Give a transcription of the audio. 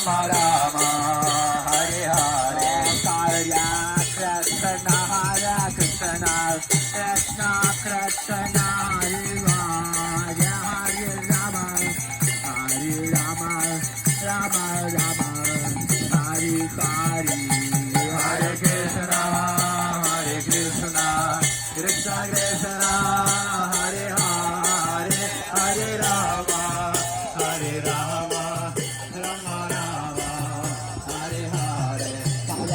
Rama Hare Hare Hare Krishna Hare Krishna Krishna Krishna Hare Hare Hare Rama Rama Rama Rama Hare Hare Hare Krishna Krishna Krishna Hare Hare Hare Rama